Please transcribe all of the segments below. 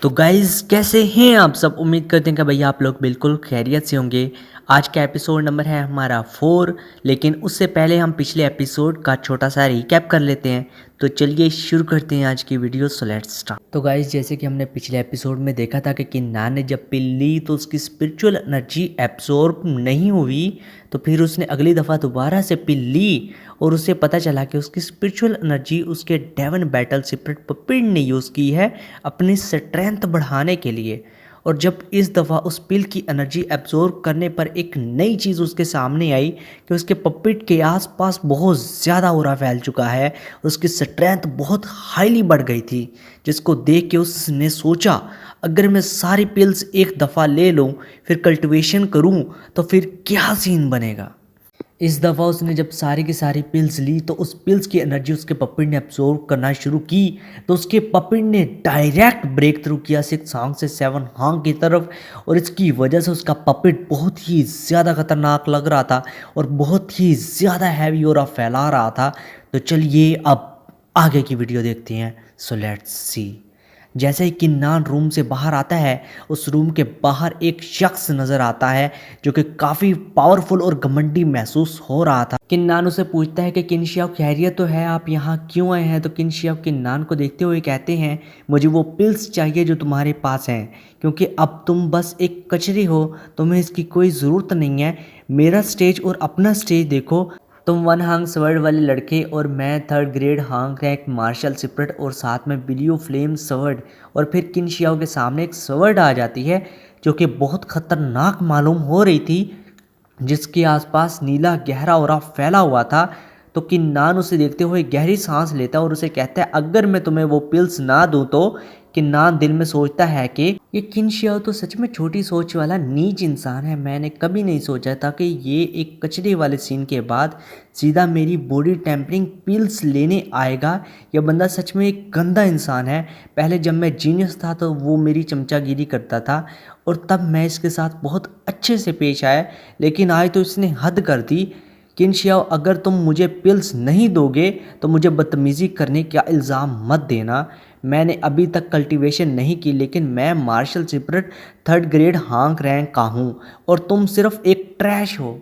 तो गाइज़ कैसे हैं आप सब। उम्मीद करते हैं कि भैया आप लोग बिल्कुल खैरियत से होंगे। आज का एपिसोड नंबर है हमारा 4। लेकिन उससे पहले हम पिछले एपिसोड का छोटा सा रिकैप कर लेते हैं। तो चलिए शुरू करते हैं आज की वीडियो। So let's start. तो गाइज़ जैसे कि हमने पिछले एपिसोड में देखा था कि किन्नान ने जब पिल ली तो उसकी स्पिरिचुअल एनर्जी एब्जॉर्ब नहीं हुई। तो फिर उसने अगली दफ़ा दोबारा से पिल ली और उसे पता चला कि उसकी स्पिरिचुअल एनर्जी उसके डेवन बैटल सीक्रेट पपिड ने यूज़ की है अपनी स्ट्रेंथ बढ़ाने के लिए। और जब इस दफ़ा उस पिल की एनर्जी एब्जॉर्ब करने पर एक नई चीज़ उसके सामने आई कि उसके पपिट के आसपास बहुत ज़्यादा ऑरा फैल चुका है। उसकी स्ट्रेंथ बहुत हाईली बढ़ गई थी, जिसको देख के उसने सोचा अगर मैं सारी पिल्स एक दफ़ा ले लूँ फिर कल्टिवेशन करूँ तो फिर क्या सीन बनेगा। इस दफ़ा उसने जब सारी की सारी पिल्स ली तो उस पिल्स की एनर्जी उसके पपिट ने एब्जॉर्ब करना शुरू की। तो उसके पपिट ने डायरेक्ट ब्रेक थ्रू किया 6 हांग से 7 हांग की तरफ। और इसकी वजह से उसका पपिट बहुत ही ज़्यादा खतरनाक लग रहा था और बहुत ही ज़्यादा हैवी और फैला रहा था। तो चलिए अब आगे की वीडियो देखते हैं। So let's see. जैसे ही किन्नान रूम से बाहर आता है, उस रूम के बाहर एक शख्स नज़र आता है जो कि काफ़ी पावरफुल और घमंडी महसूस हो रहा था। किन्नान उसे पूछता है कि किनशियाओ खैरियत तो है, आप यहाँ क्यों आए हैं। तो किनशियाओ किन्नान को देखते हुए कहते हैं मुझे वो पिल्स चाहिए जो तुम्हारे पास हैं, क्योंकि अब तुम बस एक कचरी हो, तुम्हें इसकी कोई ज़रूरत नहीं है। मेरा स्टेज और अपना स्टेज देखो, तुम 1 हांग स्वर्ड वाले लड़के और मैं 3rd grade Huang rank martial secret और साथ में बिलियो फ्लेम स्वर्ड। और फिर किनशियाओ के सामने एक स्वर्ड आ जाती है जो कि बहुत खतरनाक मालूम हो रही थी, जिसके आसपास नीला गहरा ऑरा फैला हुआ था। तो किन्नान उसे देखते हुए गहरी सांस लेता है और उसे कहता है अगर मैं तुम्हें वो पिल्स ना दूं तो। किन्नान दिल में सोचता है कि ये किनशियाओ तो सच में छोटी सोच वाला नीच इंसान है। मैंने कभी नहीं सोचा था कि ये एक कचरे वाले सीन के बाद सीधा मेरी बॉडी टेम्परिंग पिल्स लेने आएगा। यह बंदा सच में एक गंदा इंसान है। पहले जब मैं जीनियस था तो वो मेरी चमचागिरी करता था और तब मैं इसके साथ बहुत अच्छे से पेश आया, लेकिन आज तो इसने हद कर दी। किनशियाओ अगर तुम मुझे पिल्स नहीं दोगे तो मुझे बदतमीज़ी करने का इल्ज़ाम मत देना। मैंने अभी तक कल्टीवेशन नहीं की, लेकिन मैं martial secret 3rd grade Huang rank का हूँ और तुम सिर्फ एक ट्रैश हो।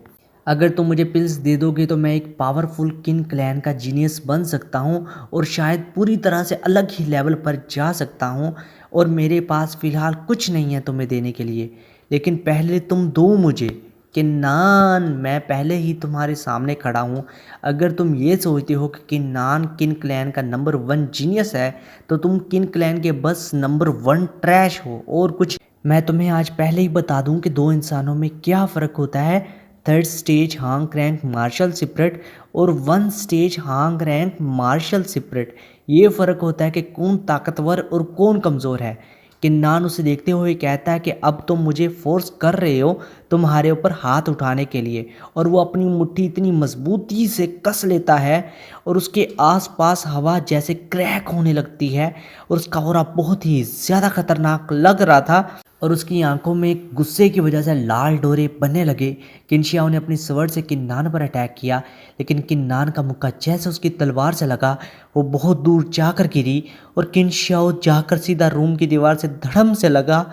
अगर तुम मुझे पिल्स दे दोगे तो मैं एक पावरफुल किन क्लैन का जीनियस बन सकता हूँ और शायद पूरी तरह से अलग ही लेवल पर जा सकता हूँ। और मेरे पास फ़िलहाल कुछ नहीं है तुम्हें देने के लिए, लेकिन पहले तुम दो मुझे। किन्नान मैं पहले ही तुम्हारे सामने खड़ा हूँ। अगर तुम ये सोचते हो कि किन्नान किन क्लैन का नंबर 1 जीनियस है तो तुम किन क्लैन के बस नंबर 1 ट्रैश हो और कुछ। मैं तुम्हें आज पहले ही बता दूं कि दो इंसानों में क्या फ़र्क होता है। 3rd stage Huang rank martial secret और 1 stage Huang rank martial secret. ये फ़र्क होता है कि कौन ताकतवर और कौन कमज़ोर है। किन्नान उसे देखते हुए कहता है कि अब तुम मुझे फोर्स कर रहे हो तुम्हारे ऊपर हाथ उठाने के लिए। और वो अपनी मुट्ठी इतनी मजबूती से कस लेता है और उसके आसपास हवा जैसे क्रैक होने लगती है और उसका ऑरा बहुत ही ज़्यादा खतरनाक लग रहा था और उसकी आंखों में गुस्से की वजह से लाल डोरे बनने लगे। किनशियाओ ने अपनी स्वर्ड से किन्नान पर अटैक किया, लेकिन किन्नान का मुक्का जैसे उसकी तलवार से लगा वो बहुत दूर जाकर गिरी और किनशियाओ जाकर सीधा रूम की दीवार से धड़म से लगा,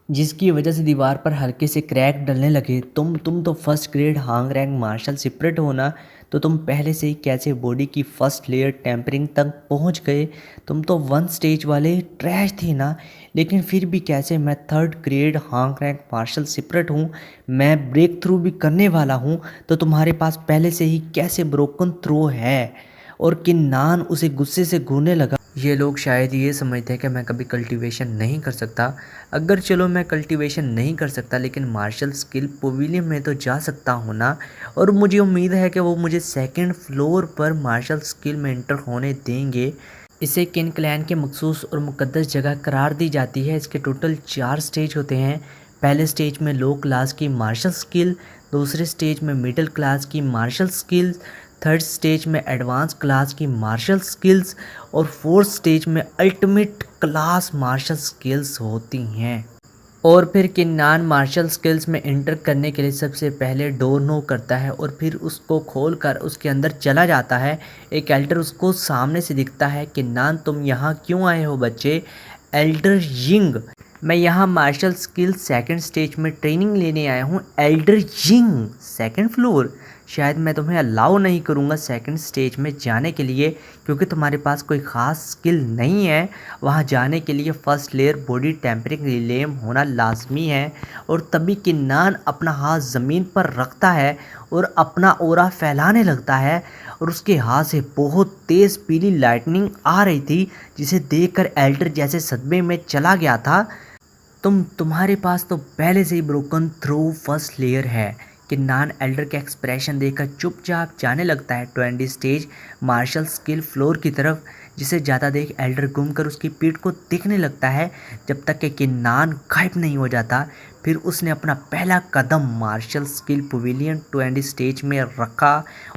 जिसकी वजह से दीवार पर हल्के से क्रैक डलने लगे। तुम तो 1st grade Huang rank martial secret हो ना, तो तुम पहले से ही कैसे बॉडी की फर्स्ट लेयर टेम्परिंग तक पहुंच गए। तुम तो 1 स्टेज वाले ट्रैश थे ना, लेकिन फिर भी कैसे। मैं 3rd grade Huang rank martial secret हूँ, मैं ब्रेक थ्रू भी करने वाला हूँ, तो तुम्हारे पास पहले से ही कैसे ब्रोकन थ्रो है। और किन्नान उसे गुस्से से घूरने लगा। ये लोग शायद ये समझते हैं कि मैं कभी कल्टीवेशन नहीं कर सकता। अगर चलो मैं कल्टीवेशन नहीं कर सकता, लेकिन मार्शल स्किल पवेलियन में तो जा सकता हूँ ना। और मुझे उम्मीद है कि वो मुझे 2nd फ्लोर पर मार्शल स्किल में एंटर होने देंगे। इसे किन क्लैन के मखसूस और मुकद्दस जगह करार दी जाती है। इसके टोटल 4 स्टेज होते हैं। पहले स्टेज में लो क्लास की मार्शल स्किल, दूसरे स्टेज में मिडिल क्लास की मार्शल स्किल्स, 3rd स्टेज में एडवांस क्लास की मार्शल स्किल्स और 4th स्टेज में अल्टीमेट क्लास मार्शल स्किल्स होती हैं। और फिर किन्नान मार्शल स्किल्स में एंटर करने के लिए सबसे पहले डोर नॉक करता है और फिर उसको खोलकर उसके अंदर चला जाता है। एक एल्डर उसको सामने से दिखता है। किन्नान तुम यहाँ क्यों आए हो बच्चे। Elder Ying. मैं यहाँ मार्शल स्किल सेकंड स्टेज में ट्रेनिंग लेने आया हूँ। एल्डर यिंग सेकंड फ्लोर, शायद मैं तुम्हें अलाउ नहीं करूँगा सेकंड स्टेज में जाने के लिए, क्योंकि तुम्हारे पास कोई ख़ास स्किल नहीं है। वहाँ जाने के लिए first layer body tempering realm होना लाजमी है। और तभी किन्नान अपना हाथ ज़मीन पर रखता है और अपना ऑरा फैलाने लगता है, और उसके हाथ से बहुत तेज़ पीली लाइटनिंग आ रही थी, जिसे देखकर एल्डर जैसे सदमे में चला गया था। तुम्हारे पास तो पहले से ही ब्रोकन थ्रू फर्स्ट लेयर है। किन्नान एल्डर के एक्सप्रेशन देखकर चुपचाप जाने लगता है 20 स्टेज मार्शल स्किल फ्लोर की तरफ। जिसे ज़्यादा देख एल्डर घूमकर उसकी पीठ को देखने लगता है, जब तक कि किन्नान गायब नहीं हो जाता। फिर उसने अपना पहला कदम मार्शल स्किल पवेलियन 20 स्टेज में रखा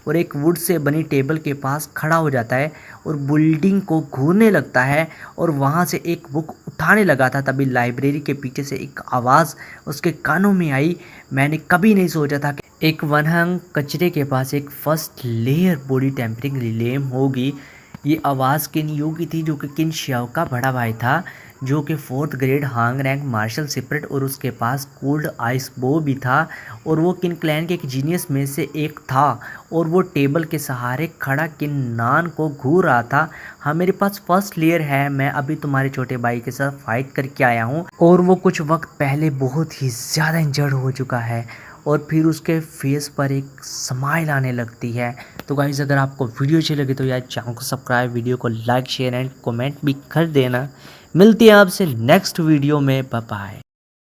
और एक वुड से बनी टेबल के पास खड़ा हो जाता है और बिल्डिंग को घूरने लगता है और वहाँ से एक बुक उठाने लगा था। तभी लाइब्रेरी के पीछे से एक आवाज़ उसके कानों में आई। मैंने कभी नहीं सोचा था कि एक वनहंग कचरे के पास एक first layer body tempering realm होगी। ये आवाज़ किन यू की थी, जो कि किन शियाओ का बड़ा भाई था, जो कि 4th grade Huang rank martial secret, और उसके पास कोल्ड आइस बो भी था, और वो किन क्लैन के एक जीनियस में से एक था, और वो टेबल के सहारे खड़ा किन्नान को घूर रहा था। हाँ, मेरे पास फर्स्ट लेयर है, मैं अभी तुम्हारे छोटे भाई के साथ फाइट करके आया हूँ, और वो कुछ वक्त पहले बहुत ही ज़्यादा इंजर्ड हो चुका है। और फिर उसके फेस पर एक स्माइल आने लगती है। तो गाइस, अगर आपको वीडियो अच्छी लगे तो यार चैनल को सब्सक्राइब, वीडियो को लाइक शेयर एंड कमेंट भी कर देना। मिलती है आपसे नेक्स्ट वीडियो में। Bye bye.